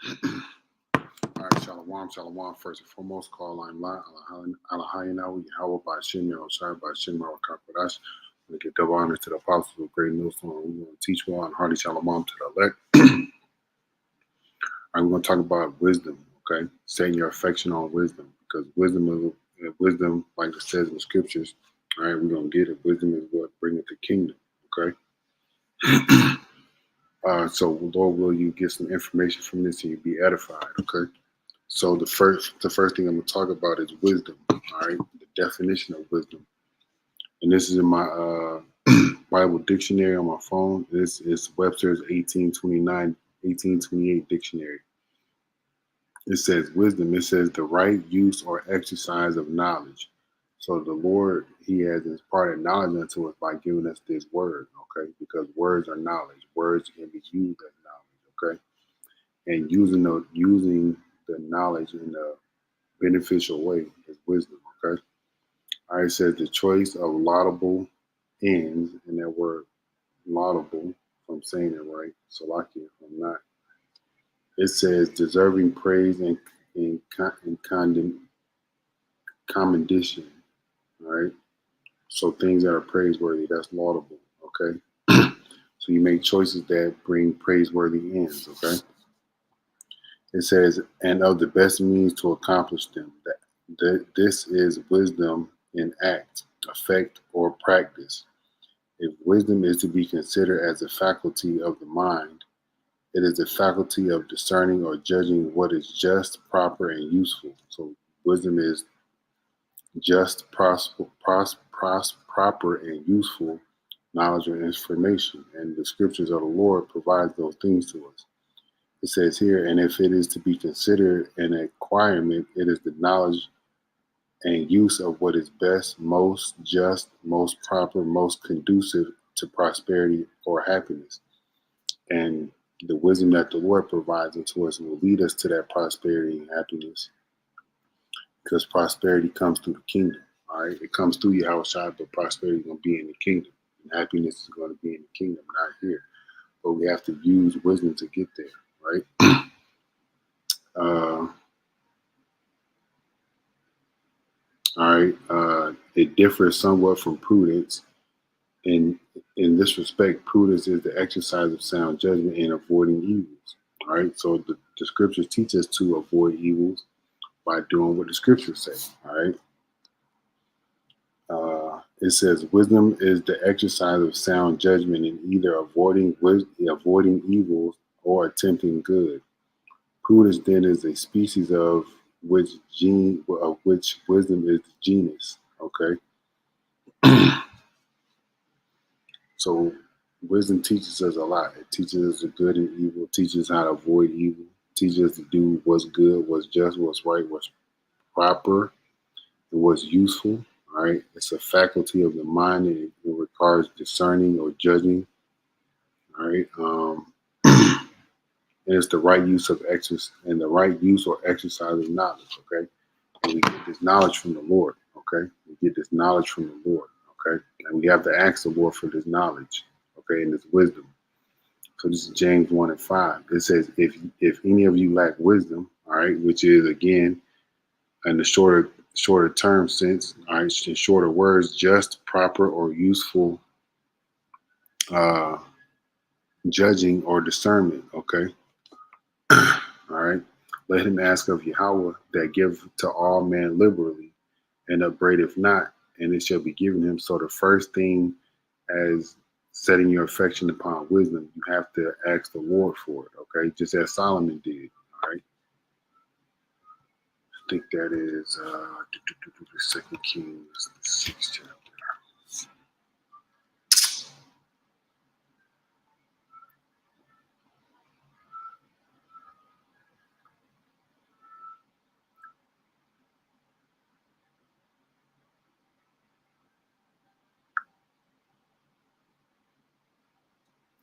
All right, Shalom, Shalom. First and foremost, call line La, Alahayanahu, Yahweh, by Shem, Yahushai, by Shem, Rawakakwadash. We give double honor to the apostles of Great Millstone. We're going to teach well and hearty Shalom to the elect. All right, we're going to talk about wisdom, okay? Setting your affection on wisdom, because wisdom, like it says in the scriptures, all right, we're going to get it. Wisdom is what bringeth the kingdom, okay? So, Lord, will you get some information from this and you be edified, okay? So the first thing I'm gonna talk about is wisdom. All right, the definition of wisdom, and this is in my Bible dictionary on my phone. This is Webster's 1828 dictionary. It says wisdom. It says the right use or exercise of knowledge. So the Lord, He has imparted knowledge unto us by giving us this word. Okay, because words are knowledge. Words can be used as knowledge. Okay, and using the knowledge in a beneficial way is wisdom, okay? All right, it says the choice of laudable ends, and that word laudable, if I'm saying it right, Salakia, if I'm not. It says deserving praise and commendation, all right? So things that are praiseworthy, that's laudable, okay? So you make choices that bring praiseworthy ends, okay? It says, and of the best means to accomplish them. This is wisdom in act, effect, or practice. If wisdom is to be considered as a faculty of the mind, it is the faculty of discerning or judging what is just, proper, and useful. So wisdom is just, proper, and useful knowledge or information. And the scriptures of the Lord provides those things to us. It says here, and if it is to be considered an acquirement, it is the knowledge and use of what is best, most just, most proper, most conducive to prosperity or happiness. And the wisdom that the Lord provides unto us will lead us to that prosperity and happiness, because prosperity comes through the kingdom. All right, it comes through Yahushua, but prosperity is going to be in the kingdom, and happiness is going to be in the kingdom, not here. But we have to use wisdom to get there, right? uh, all right, it differs somewhat from prudence. In this respect, prudence is the exercise of sound judgment and avoiding evils. All right, so the scriptures teach us to avoid evils by doing what the scriptures say. All right, it says wisdom is the exercise of sound judgment in either avoiding evils or attempting good. Prudence then is a species of which wisdom is the genus. Okay. So wisdom teaches us a lot. It teaches us the good and evil, teaches how to avoid evil, teaches us to do what's good, what's just, what's right, what's proper, and what's useful. All right. It's a faculty of the mind, and it requires discerning or judging. All right. And it's the right use of the right use or exercise of knowledge. Okay. And we get this knowledge from the Lord. Okay. We get this knowledge from the Lord. Okay. And we have to ask the Lord for this knowledge. Okay. And this wisdom. So this is James 1:5. It says, if any of you lack wisdom, all right, which is again in the shorter term sense, all right, in shorter words, just, proper, or useful uh, judging or discernment. Okay, all right. Let him ask of Yahweh that give to all men liberally and upbraideth not, and it shall be given him. So the first thing as setting your affection upon wisdom, you have to ask the Lord for it, okay? Just as Solomon did, all right? I think that is 2 Kings 6 chapter.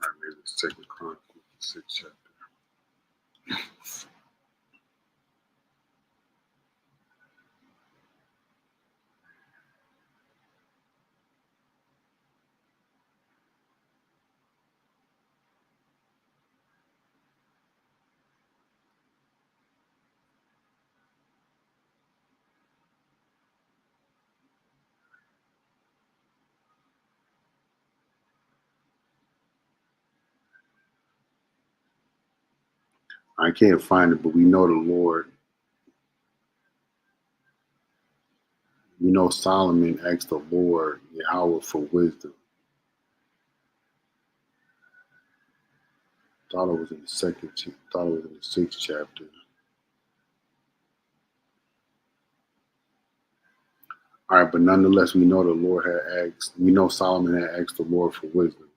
All right, maybe it's 2 Chronicles 6 chapter. I can't find it, but we know the Lord. We know Solomon asked the Lord, Yahweh, for wisdom. Thought it was in the thought it was in the 6th chapter. All right, but nonetheless, we know the Lord had asked. We know Solomon had asked the Lord for wisdom.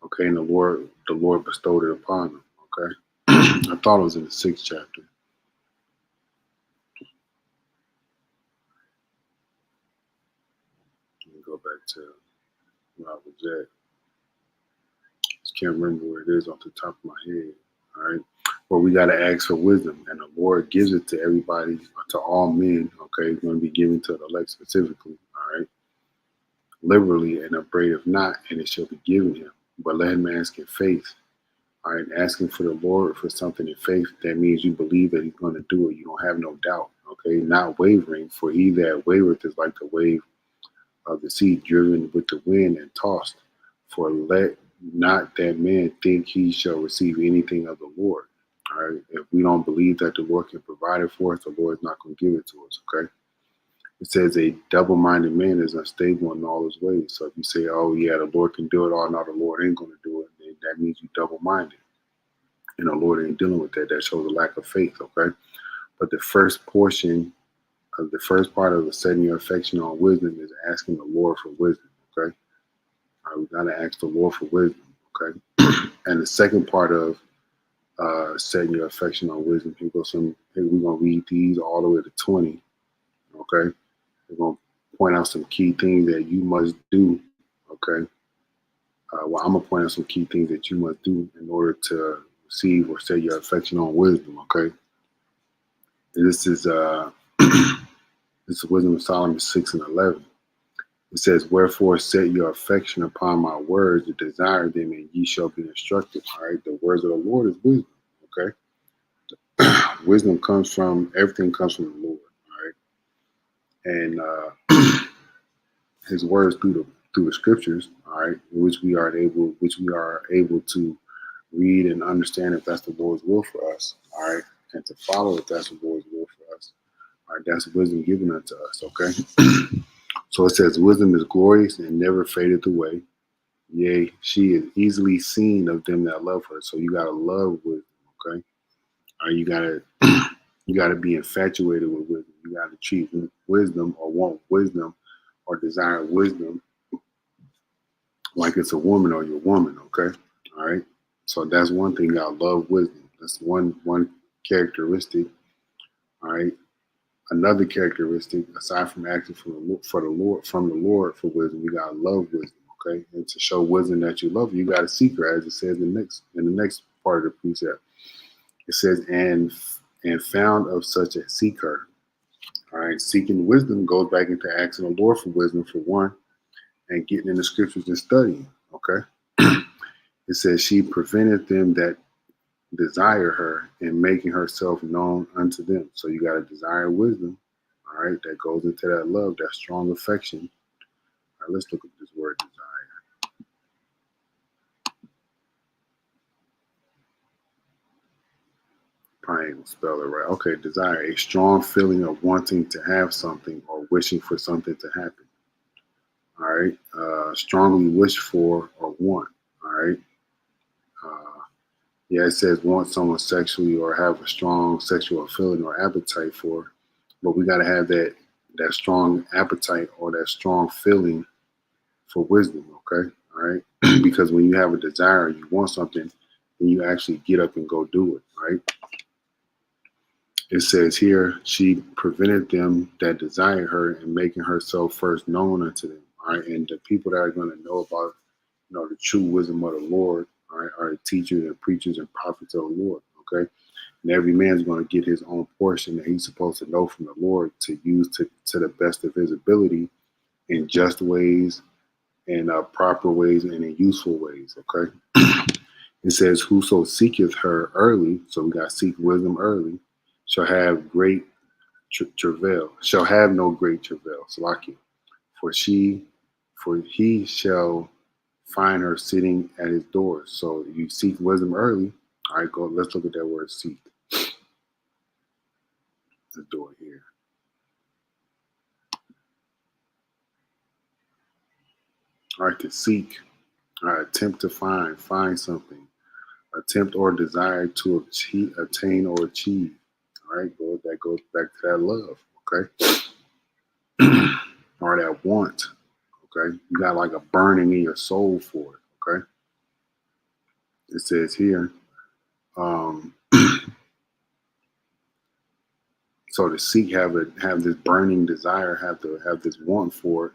Okay, and the Lord bestowed it upon him. Okay, I thought it was in the 6th chapter. Let me go back to where I was at. Just can't remember where it is off the top of my head. All right, but we got to ask for wisdom, and the Lord gives it to everybody, to all men. Okay, it's going to be given to the elect specifically. All right, liberally, and upbraideth not, and it shall be given him. But let him ask in faith. All right, asking for the Lord for something in faith, that means you believe that he's going to do it. You don't have no doubt, okay? Not wavering, for he that wavereth is like the wave of the sea driven with the wind and tossed. For let not that man think he shall receive anything of the Lord. All right, if we don't believe that the Lord can provide it for us, the Lord is not going to give it to us, okay? It says a double-minded man is unstable in all his ways. So if you say, oh, yeah, the Lord can do it all, now the Lord ain't going to do it, then that means you double-minded. And the Lord ain't dealing with that. That shows a lack of faith, okay? But the first portion of the first part of the setting your affection on wisdom is asking the Lord for wisdom, okay? All right, we got to ask the Lord for wisdom, okay? And the second part of setting your affection on wisdom, we're going to read these all the way to 20, okay? We're going to point out some key things that you must do, okay? Well, I'm going to point out some key things that you must do in order to receive or set your affection on wisdom, okay? This is this is Wisdom of Solomon 6 and 11. It says, "Wherefore set your affection upon my words, and desire them, and ye shall be instructed." All right, the words of the Lord is wisdom. Okay, wisdom comes from everything comes from the Lord. All right, and His words through the scriptures. All right, which we are able to read and understand if that's the Lord's will for us. All right, and to follow if that's the Lord's will for us. All right, that's wisdom given unto us, okay? So it says, wisdom is glorious and never fadeth away. Yea, she is easily seen of them that love her. So you gotta love wisdom, okay? All right, you gotta be infatuated with wisdom. You gotta treat wisdom or want wisdom or desire wisdom like it's a woman or your woman, okay? All right. So that's one thing. You gotta love wisdom. That's one characteristic. All right. Another characteristic, aside from asking from the Lord for wisdom, you gotta love wisdom, okay? And to show wisdom that you love, you gotta seek her, as it says in the next part of the precept. It says, and found of such as seek her. All right, seeking wisdom goes back into asking the Lord for wisdom for one, and getting in the scriptures and studying. Okay, it says she prevented them that desire her and making herself known unto them. So you got to desire wisdom. All right, that goes into that love, that strong affection. All right, let's look at this word desire. Probably ain't gonna spell it right. Okay, desire, a strong feeling of wanting to have something or wishing for something to happen. All right, strongly wish for or want. All right. Yeah, it says want someone sexually or have a strong sexual feeling or appetite for, but we got to have that strong appetite or that strong feeling for wisdom. Okay, all right, because when you have a desire, you want something, then you actually get up and go do it. Right. It says here she prevented them that desire her and making herself first known unto them. All right, and the people that are going to know about the true wisdom of the Lord, all right, are the teachers and preachers and prophets of the Lord. Okay. And every man's going to get his own portion that he's supposed to know from the Lord to use to the best of his ability in just ways, in proper ways, and in useful ways. Okay. It says, whoso seeketh her early, so we got to seek wisdom early, shall have great travail, shall have no great travail. Salaki. For he shall find her sitting at his doors. So you seek wisdom early, All right, go. Let's look at that word seek. Let's do it here. All right, to seek. All right, attempt to find something. Attempt or desire to achieve, attain or achieve. All right, that goes back to that love. Okay, or that want. Okay, you got like a burning in your soul for it. Okay, it says here. Um, so to seek, have this burning desire, have this want for it,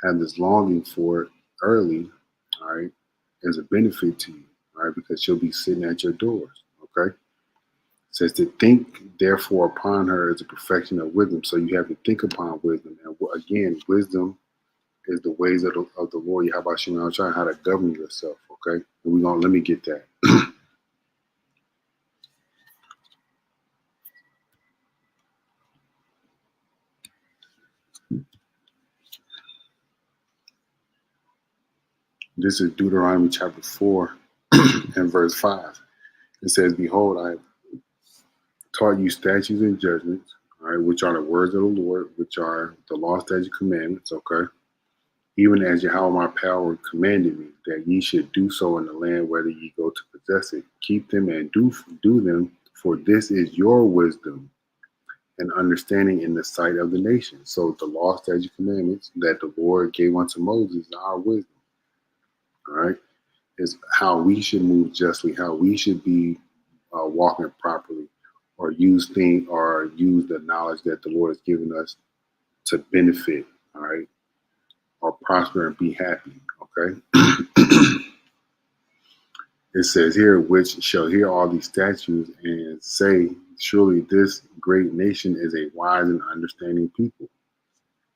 have this longing for it early. All right, is a benefit to you. All right, because she'll be sitting at your doors. Okay. It says to think, therefore, upon her is a perfection of wisdom. So you have to think upon wisdom. And again, wisdom is the ways of the Lord. How about you? I'm trying how to govern yourself. Okay. And let me get that. This is Deuteronomy chapter 4 and verse 5. It says, behold, I have taught you statutes and judgments, all right, which are the words of the Lord, which are the law, statutes, commandments, okay? Even as Yahweh my power commanded me, that ye should do so in the land whether ye go to possess it. Keep them and do them, for this is your wisdom and understanding in the sight of the nations. So the law, statutes, commandments that the Lord gave unto Moses are our wisdom, all right? Is how we should move justly, how we should be walking properly, or use the knowledge that the Lord has given us to benefit, all right, or prosper and be happy. Okay. It says here, which shall hear all these statutes and say, surely this great nation is a wise and understanding people.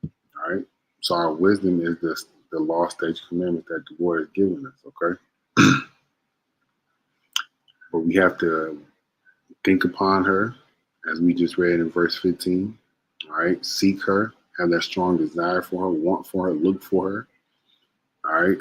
All right. So our wisdom is the law, statute, commandment that the Lord has given us. Okay. But we have to think upon her, as we just read in verse 15. All right. Seek her, have that strong desire for her, want for her, look for her. All right.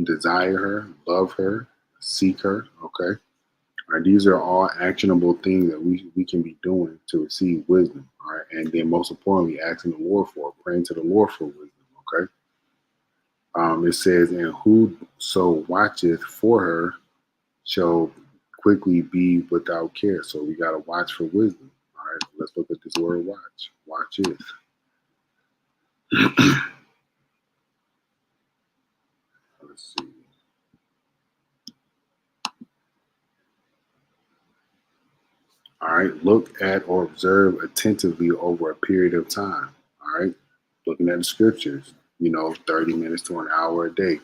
Desire her, love her, seek her. Okay. All right. These are all actionable things that we can be doing to receive wisdom. All right. And then most importantly, asking the Lord for it, praying to the Lord for wisdom. Okay. It says, and whoso watcheth for her shall quickly be without care. So we got to watch for wisdom. All right, let's look at this word watch. Watch it. Let's see. All right, look at or observe attentively over a period of time. All right, looking at the scriptures, 30 minutes to an hour a day.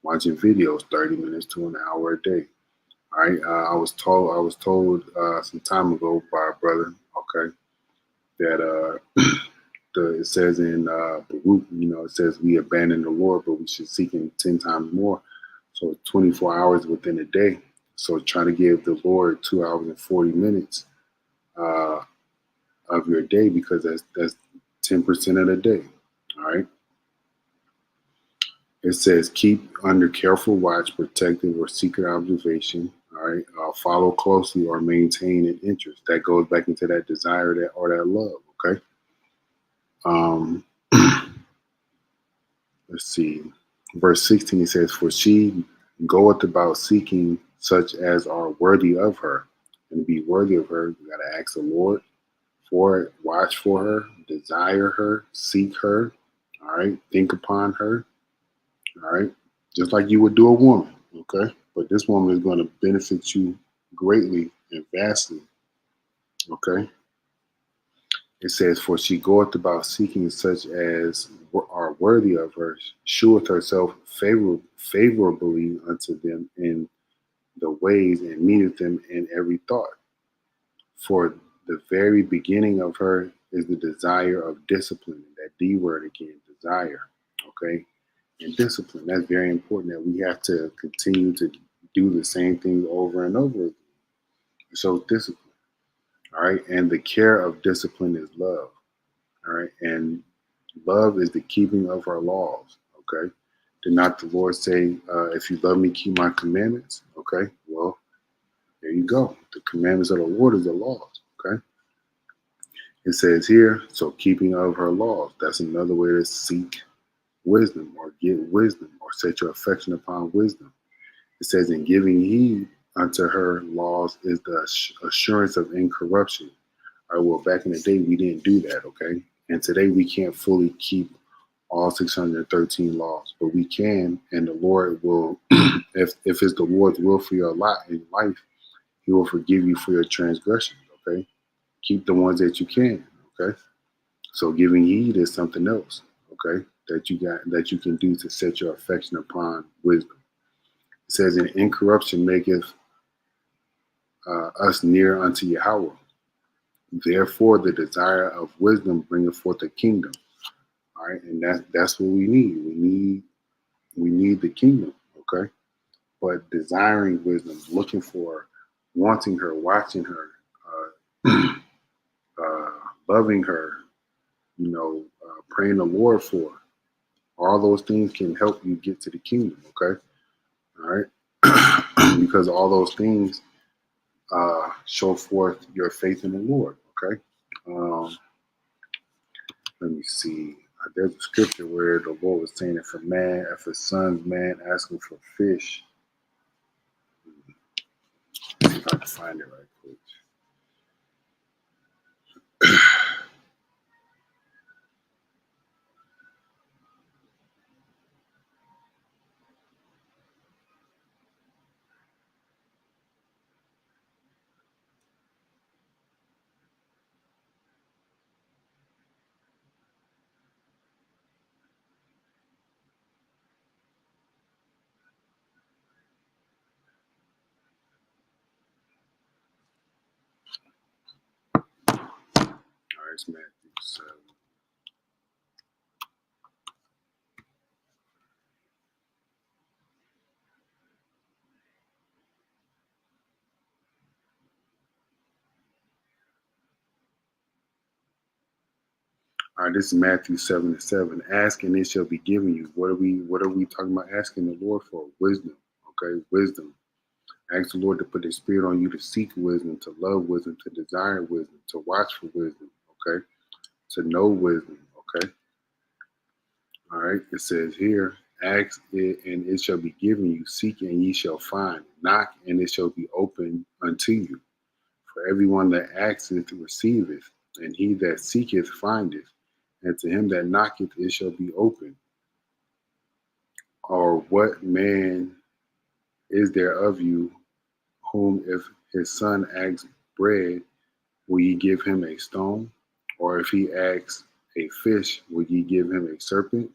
Watching videos, 30 minutes to an hour a day. All right, I was told some time ago by a brother, okay, that it says in Baruch, it says we abandon the Lord, but we should seek Him 10 times more. So 24 hours within a day. So try to give the Lord 2 hours and 40 minutes of your day, because that's 10% of the day. All right. It says keep under careful watch, protective or secret observation. All right. Follow closely or maintain an interest. That goes back into that desire or that love. Okay. Um, let's see. Verse 16, it says, for she goeth about seeking such as are worthy of her. And to be worthy of her, you got to ask the Lord for it, watch for her, desire her, seek her. All right. Think upon her. All right. Just like you would do a woman. Okay. But this woman is going to benefit you greatly and vastly. Okay. It says, for she goeth about seeking such as are worthy of her, sheweth herself favorably unto them in the ways, and meeteth them in every thought. For the very beginning of her is the desire of discipline. That D word again, desire. Okay. And discipline. That's very important, that we have to continue to do the same thing over and over again. So discipline. All right. And the care of discipline is love. All right. And love is the keeping of our laws. Okay. Did not the Lord say, if you love me, keep my commandments? Okay. Well, There you go. The commandments of the Lord is the laws. Okay. It says here, so keeping of her laws. That's another way to seek wisdom or get wisdom or set your affection upon wisdom. It says, in giving heed unto her laws is the assurance of incorruption. All right, well, back in the day, we didn't do that, okay? And today we can't fully keep all 613 laws, but we can, and the Lord will, if it's the Lord's will for your lot in life, He will forgive you for your transgressions, okay? Keep the ones that you can, okay? So giving heed is something else, okay, that you can do to set your affection upon wisdom. It says, "In incorruption maketh us near unto Yahweh. Therefore, the desire of wisdom bringeth forth a kingdom." All right, and that's what we need. We need the kingdom, okay. But desiring wisdom, looking for, wanting her, watching her, uh, loving her, praying the Lord for her. All those things can help you get to the kingdom, okay? All right? Because all those things show forth your faith in the Lord, okay? Let me see. There's a scripture where the Lord was saying, if a son's man asking for fish, let's see if I can find it right quick. All right, it's Matthew 7. All right, this is Matthew 7:7. Ask and it shall be given you. What are we talking about asking the Lord for? Wisdom. Okay, wisdom. Ask the Lord to put His Spirit on you to seek wisdom, to love wisdom, to desire wisdom, to watch for wisdom. Okay, to know wisdom. Okay. All right. It says here, ask it and it shall be given you. Seek and ye shall find. Knock and it shall be opened unto you. For everyone that asketh receiveth, and he that seeketh findeth, and to him that knocketh it shall be opened. Or what man is there of you whom if his son asks bread, will ye give him a stone? Or if he asks a fish, will ye give him a serpent?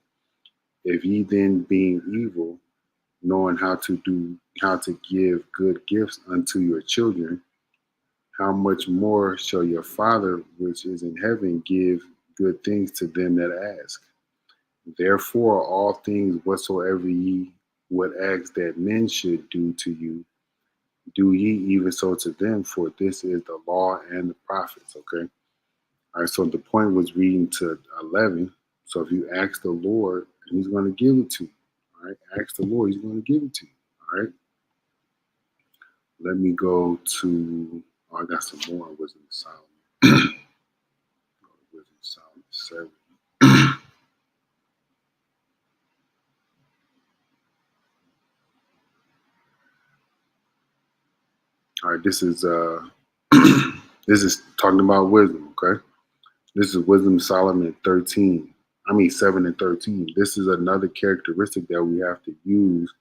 If ye then being evil, knowing how to give good gifts unto your children, how much more shall your Father which is in heaven give good things to them that ask? Therefore, all things whatsoever ye would ask that men should do to you, do ye even so to them, for this is the law and the prophets. Okay. All right. So the point was reading to 11. So if you ask the Lord, He's going to give it to you. All right. Ask the Lord, He's going to give it to you. All right. Let me go to, I got some more Wisdom of Solomon. Wisdom of Solomon 7. All right, this is this is talking about wisdom, okay? This is Wisdom of Solomon 13. 7 and 13. This is another characteristic that we have to use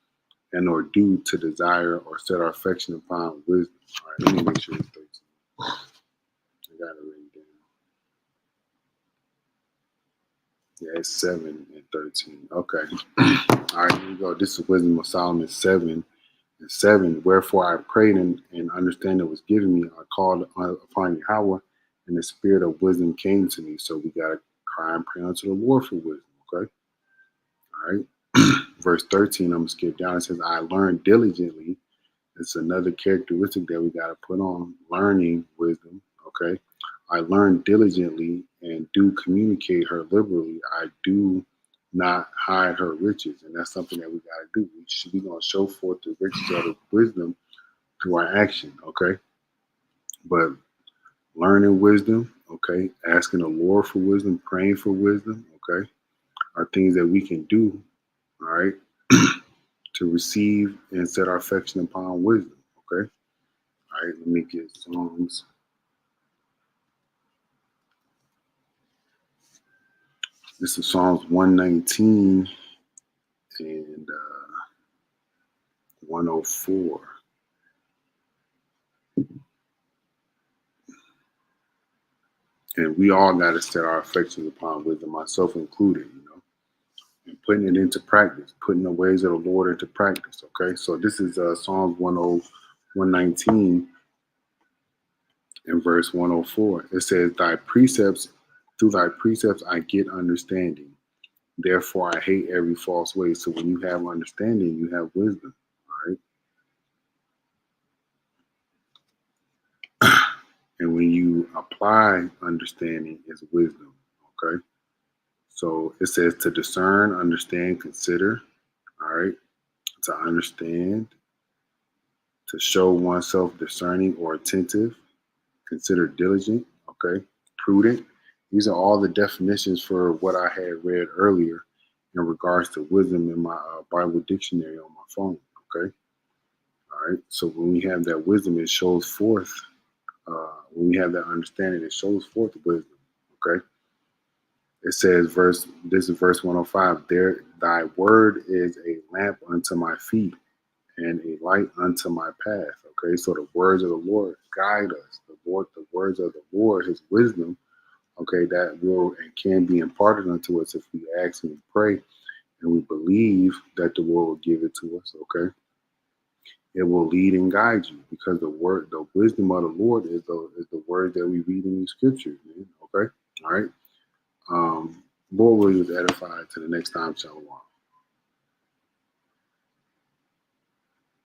and or do to desire or set our affection upon wisdom. All right, let me make sure it's 13. I got it written down. Yeah, it's 7 and 13. Okay. All right, here we go. This is Wisdom of Solomon 7 and 7. Wherefore I prayed and understanding was given me. I called upon Yahweh, and the spirit of wisdom came to me. So we got to cry and pray unto the Lord for wisdom. Okay. All right. Verse 13, I'm going to skip down. It says, I learned diligently. It's another characteristic that we got to put on, learning wisdom. Okay. I learned diligently and do communicate her liberally. I do not hide her riches. And that's something that we got to do. We should be going to show forth the riches of the wisdom through our action, okay? But learning wisdom, okay, asking the Lord for wisdom, praying for wisdom, okay, are things that we can do, all right, to receive and set our affection upon wisdom, okay? All right, let me get Psalms. This is Psalms 119 and 104. And we all got to set our affections upon wisdom, myself included, and putting it into practice, putting the ways of the Lord into practice. Okay, so this is Psalms 119 and verse 104. It says, through thy precepts I get understanding. Therefore I hate every false way. So when you have understanding, you have wisdom. All right. And when you apply understanding, is wisdom. Okay. So it says to discern, understand, consider. All right. To understand, to show oneself discerning or attentive, consider diligent, okay, prudent. These are all the definitions for what I had read earlier in regards to wisdom in my Bible dictionary on my phone, okay? All right, so when we have that wisdom, it shows forth, when we have that understanding, it shows forth wisdom, okay? It says, this is verse 105, thy word is a lamp unto my feet and a light unto my path. Okay, so the words of the Lord guide us. The words of the Lord, His wisdom, okay, that will and can be imparted unto us if we ask and we pray and we believe that the Lord will give it to us. Okay, it will lead and guide you because the wisdom of the Lord is the word that we read in the scriptures. Man. Okay, all right. Lord will use edified to the next time. Shalom.